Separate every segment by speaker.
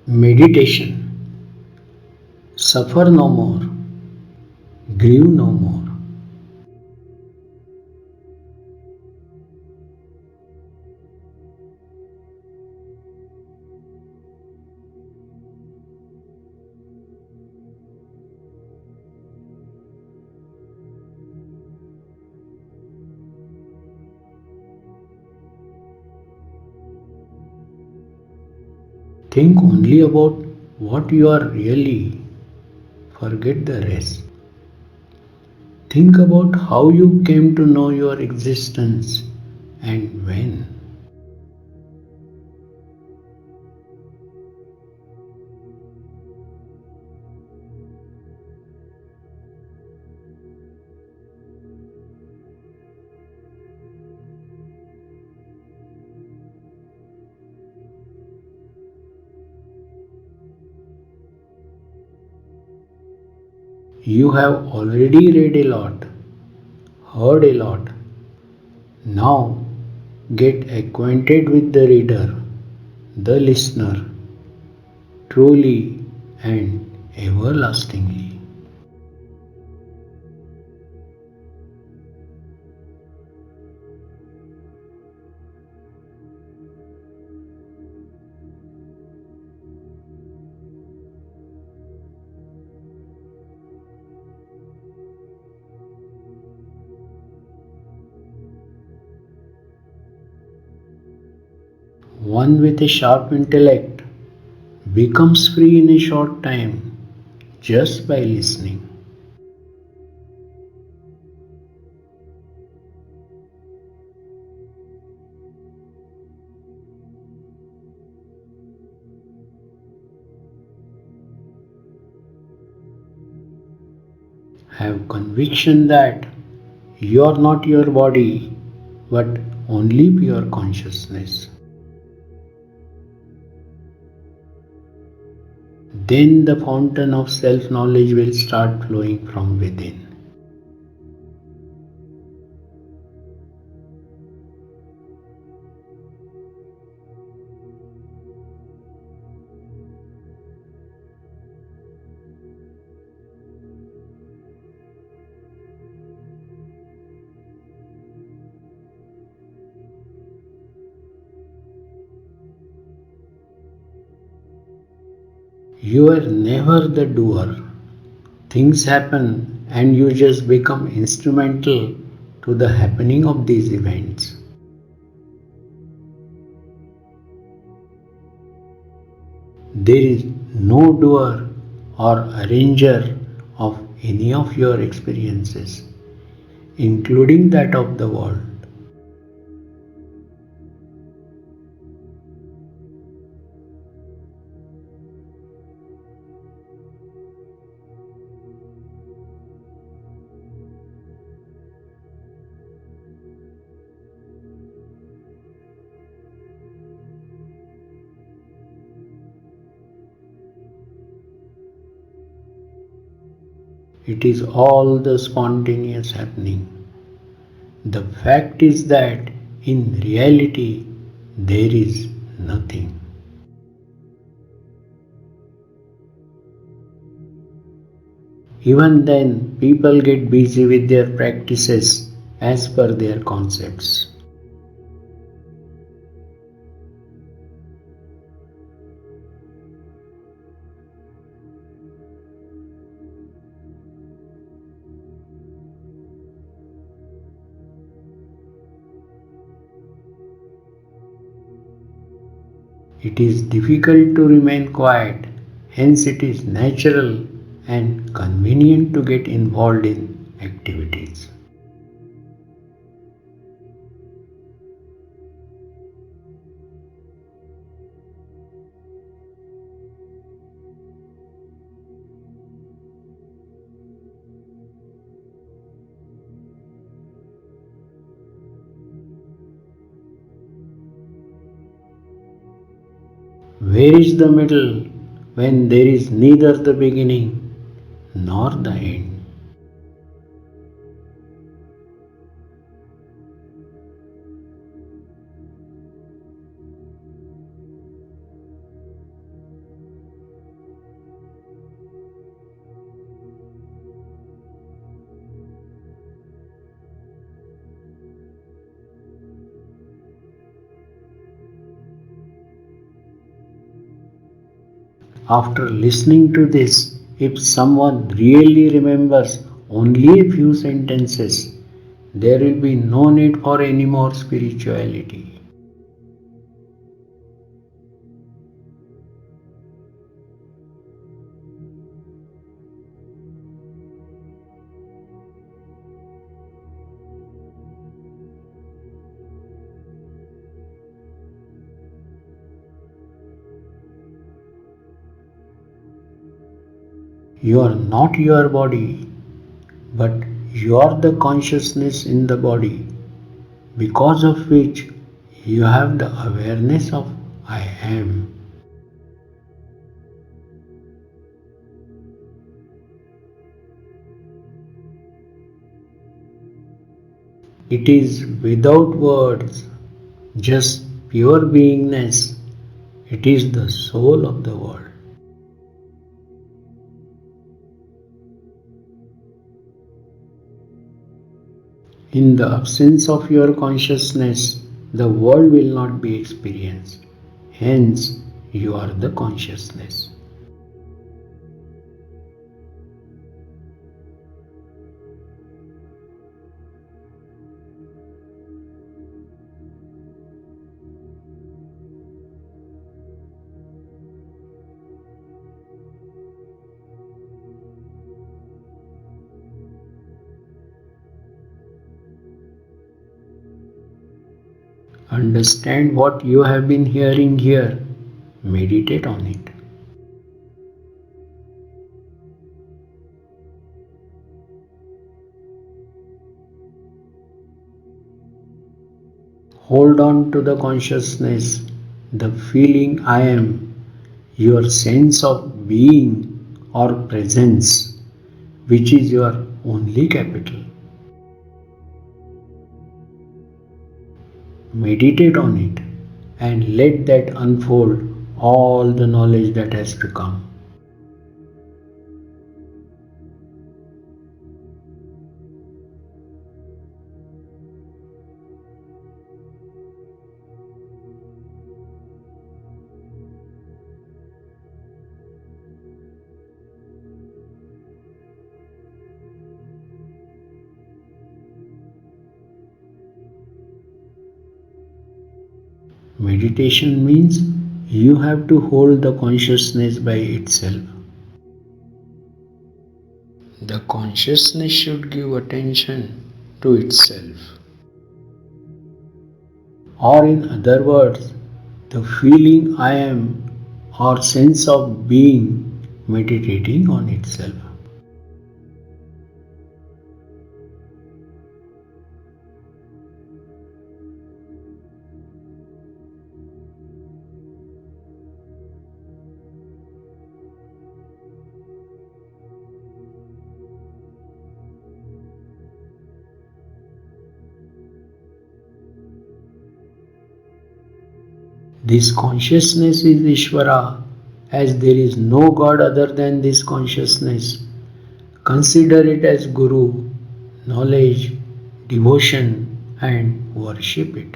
Speaker 1: Meditation. Suffer no more. Grieve no more. Think only about what you are really. Forget the rest. Think about how you came to know your existence and when. You have already read a lot, heard a lot. Now get acquainted with the reader, the listener, truly and everlastingly. One with a sharp intellect becomes free in a short time just by listening. Have conviction that you are not your body but only pure consciousness. Then the fountain of self knowledge will start flowing from within. You are never the doer. Things happen and you just become instrumental to the happening of these events. There is no doer or arranger of any of your experiences, including that of the world. It is all the spontaneous happening. The fact is that in reality there is nothing. Even then, people get busy with their practices as per their concepts. It is difficult to remain quiet, hence, it is natural and convenient to get involved in activities. Where is the middle when there is neither the beginning nor the end? After listening to this, if someone really remembers only a few sentences, there will be no need for any more spirituality. You are not your body, but you are the consciousness in the body, because of which you have the awareness of I am. It is without words, just pure beingness. It is the soul of the world. In the absence of your consciousness, the world will not be experienced. Hence, you are the consciousness. Understand what you have been hearing here. Meditate on it. Hold on to the consciousness, the feeling I am, your sense of being or presence, which is your only capital. Meditate on it and let that unfold all the knowledge that has to come. Meditation means you have to hold the consciousness by itself. The consciousness should give attention to itself. Or, in other words, the feeling I am or sense of being meditating on itself. This consciousness is Ishvara, as there is no God other than this consciousness. Consider it as Guru, knowledge, devotion, and worship it.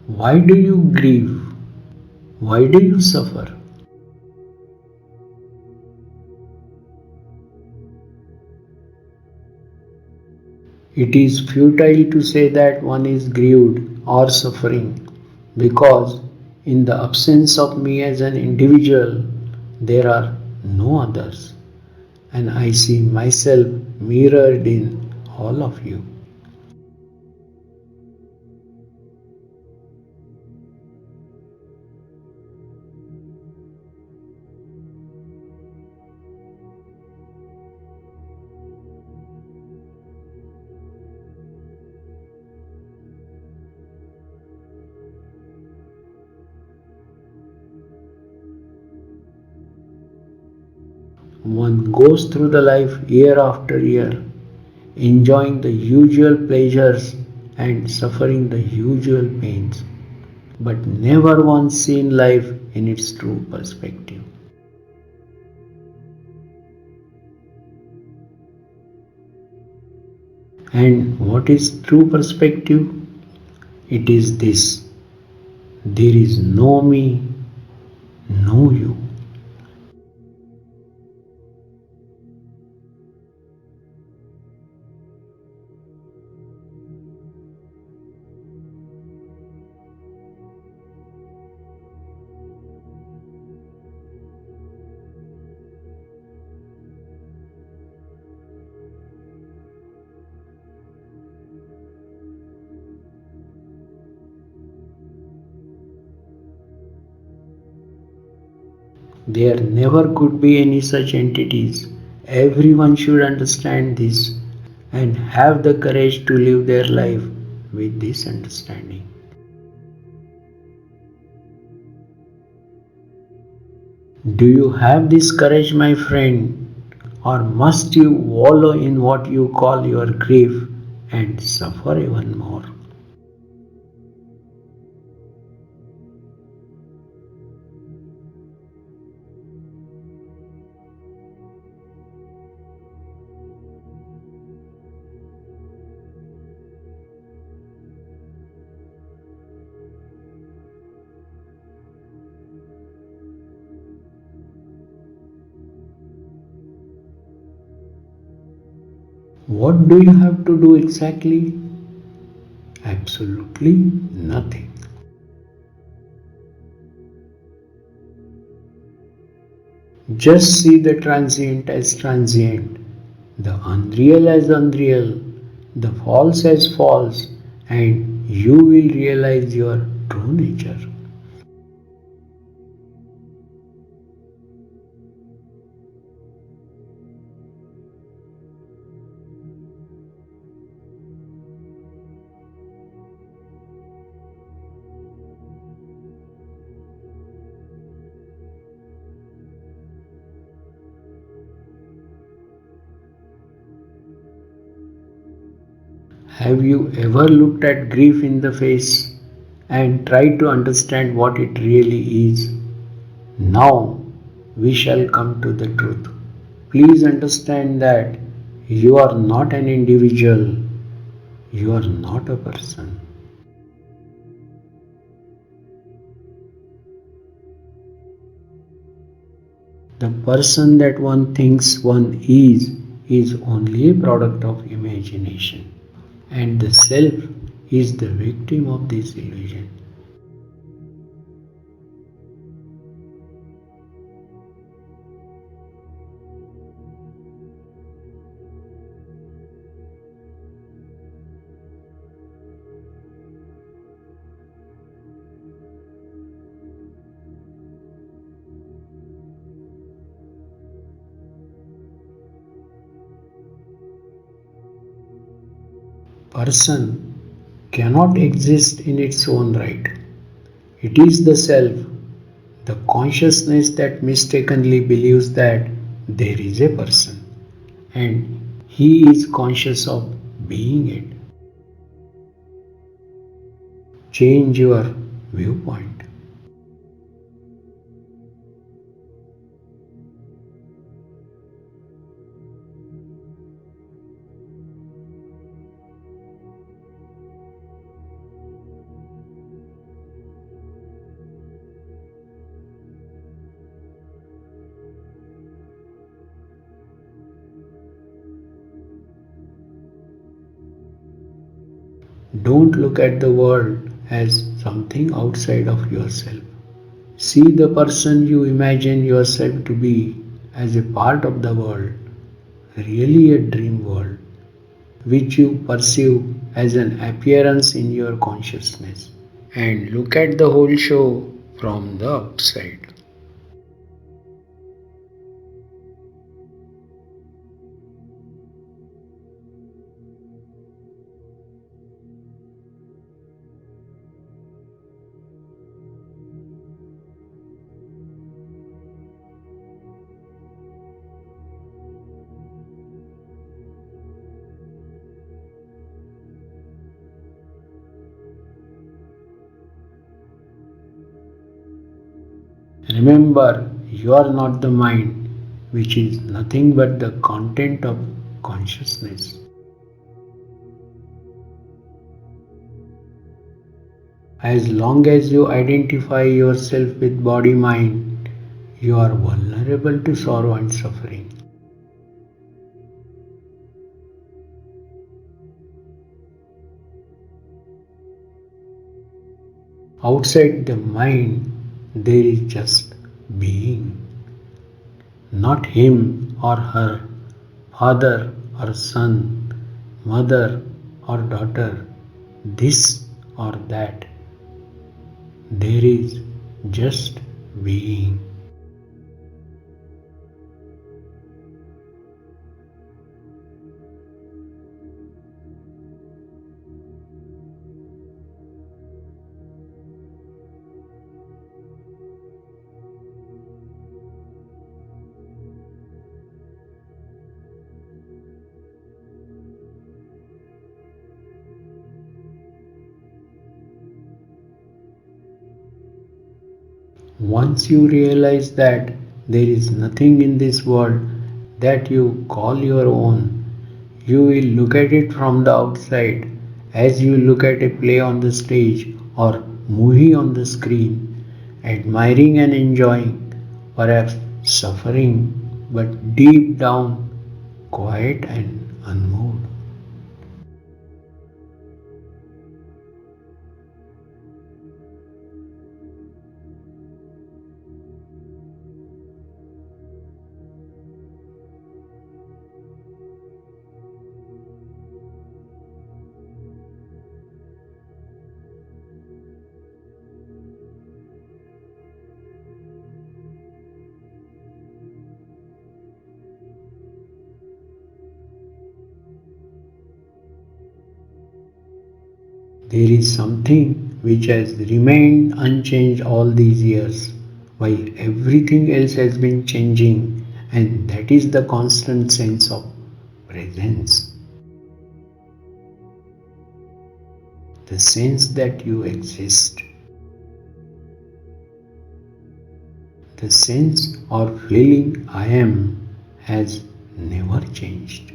Speaker 1: Why do you grieve? Why do you suffer? It is futile to say that one is grieved or suffering because, in the absence of me as an individual, there are no others, and I see myself mirrored in all of you. One goes through the life year after year enjoying the usual pleasures and suffering the usual pains, but never once seen life in its true perspective. And what is true perspective? It is this: there is no me, no you. There never could be any such entities. Everyone should understand this and have the courage to live their life with this understanding. Do you have this courage, my friend? Or must you wallow in what you call your grief and suffer even more? What do you have to do exactly? Absolutely nothing. Just see the transient as transient, the unreal as unreal, the false as false, and you will realize your true nature. Have you ever looked at grief in the face and tried to understand what it really is? Now we shall come to the truth. Please understand that you are not an individual, you are not a person. The person that one thinks one is only a product of imagination, and the self is the victim of this illusion. Person cannot exist in its own right. It is the self, the consciousness that mistakenly believes that there is a person and he is conscious of being it. Change your viewpoint. Don't look at the world as something outside of yourself. See the person you imagine yourself to be as a part of the world, really a dream world, which you perceive as an appearance in your consciousness. And look at the whole show from the outside. Remember, you are not the mind, which is nothing but the content of consciousness. As long as you identify yourself with body-mind, you are vulnerable to sorrow and suffering. Outside the mind, there is just being. Not him or her, father or son, mother or daughter, this or that. There is just being. Once you realize that there is nothing in this world that you call your own, you will look at it from the outside as you look at a play on the stage or movie on the screen, admiring and enjoying, perhaps suffering, but deep down quiet and unmoved. There is something which has remained unchanged all these years, while everything else has been changing, and that is the constant sense of presence. The sense that you exist, the sense or feeling I am has never changed.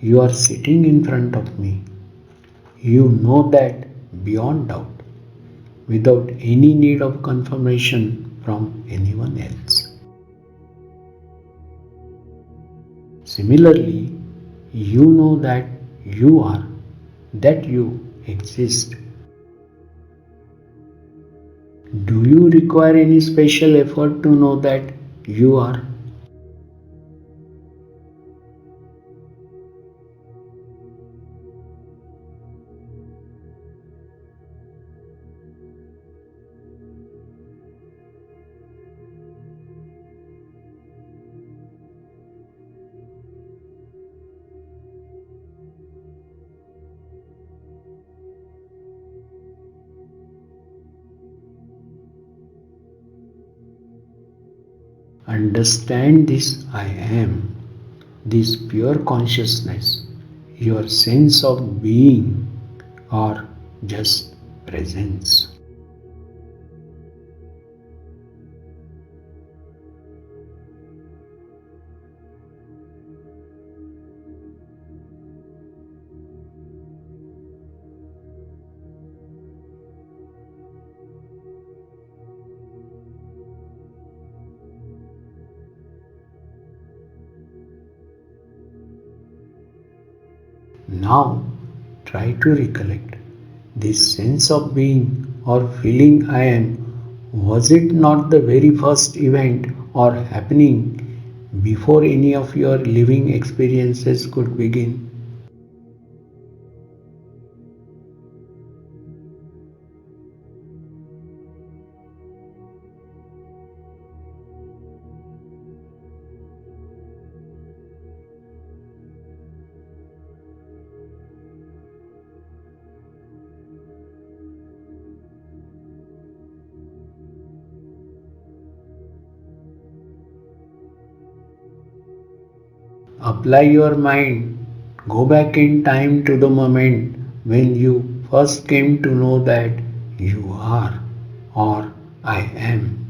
Speaker 1: You are sitting in front of me. You know that beyond doubt, without any need of confirmation from anyone else. Similarly, you know that you are, that you exist. Do you require any special effort to know that you are? Understand this I am, this pure consciousness, your sense of being or just presence. Now try to recollect this sense of being or feeling I am. Was it not the very first event or happening before any of your living experiences could begin? Apply your mind. Go back in time to the moment when you first came to know that you are or I am.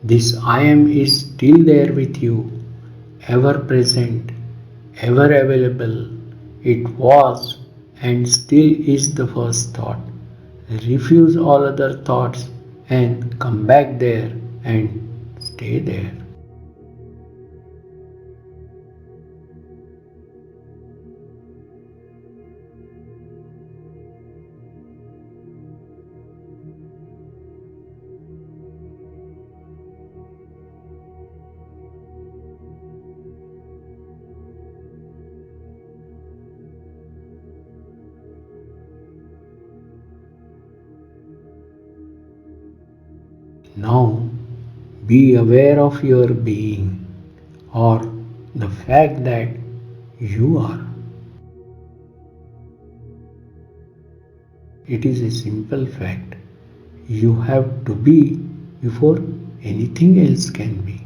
Speaker 1: This I am is still there with you, ever present, ever available. It was and still is the first thought. Refuse all other thoughts and come back there and stay there. Now be aware of your being or the fact that you are. It is a simple fact. You have to be before anything else can be.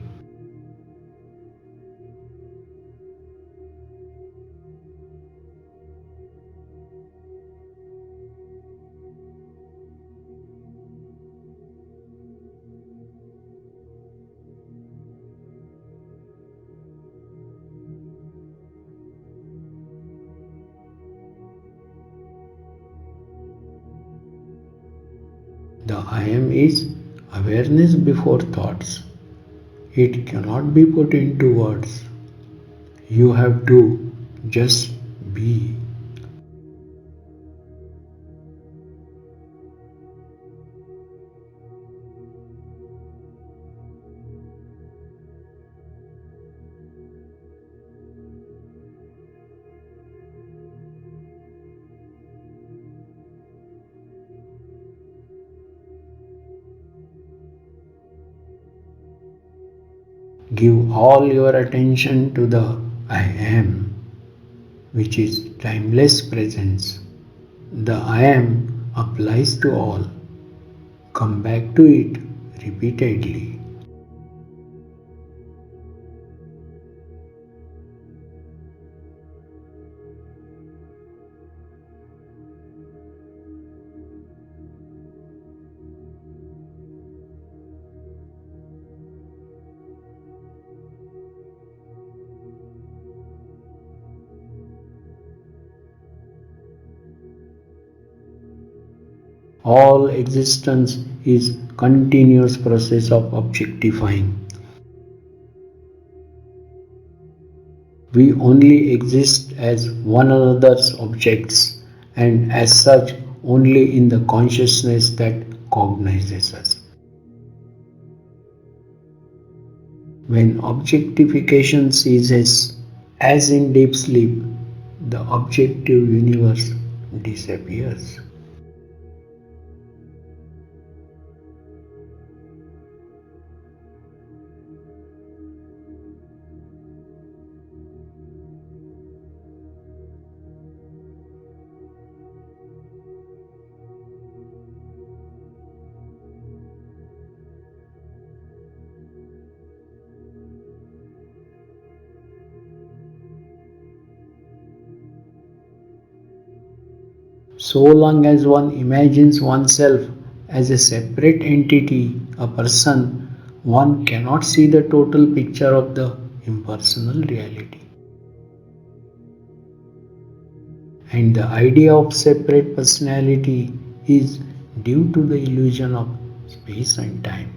Speaker 1: The I am is awareness before thoughts. It cannot be put into words. You have to just be. Give all your attention to the I am, which is timeless presence. The I am applies to all. Come back to it repeatedly. All existence is continuous process of objectifying. We only exist as one another's objects and as such only in the consciousness that cognizes us. When objectification ceases, as in deep sleep, the objective universe disappears. So long as one imagines oneself as a separate entity, a person, one cannot see the total picture of the impersonal reality. And the idea of separate personality is due to the illusion of space and time,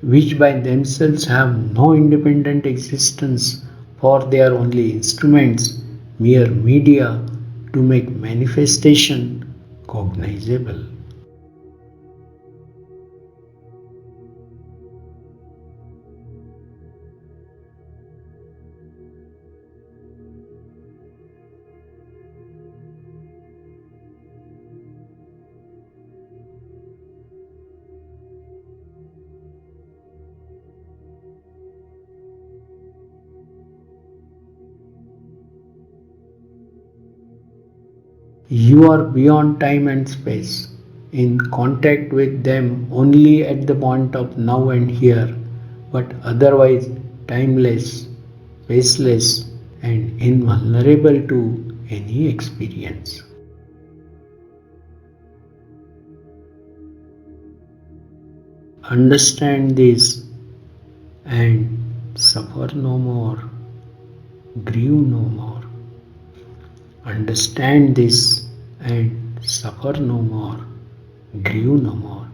Speaker 1: which by themselves have no independent existence, for they are only instruments, mere media to make manifestation cognizable. You are beyond time and space, in contact with them only at the point of now and here, but otherwise timeless, spaceless, and invulnerable to any experience. Understand this and suffer no more, grieve no more. Understand this and suffer no more, grieve no more.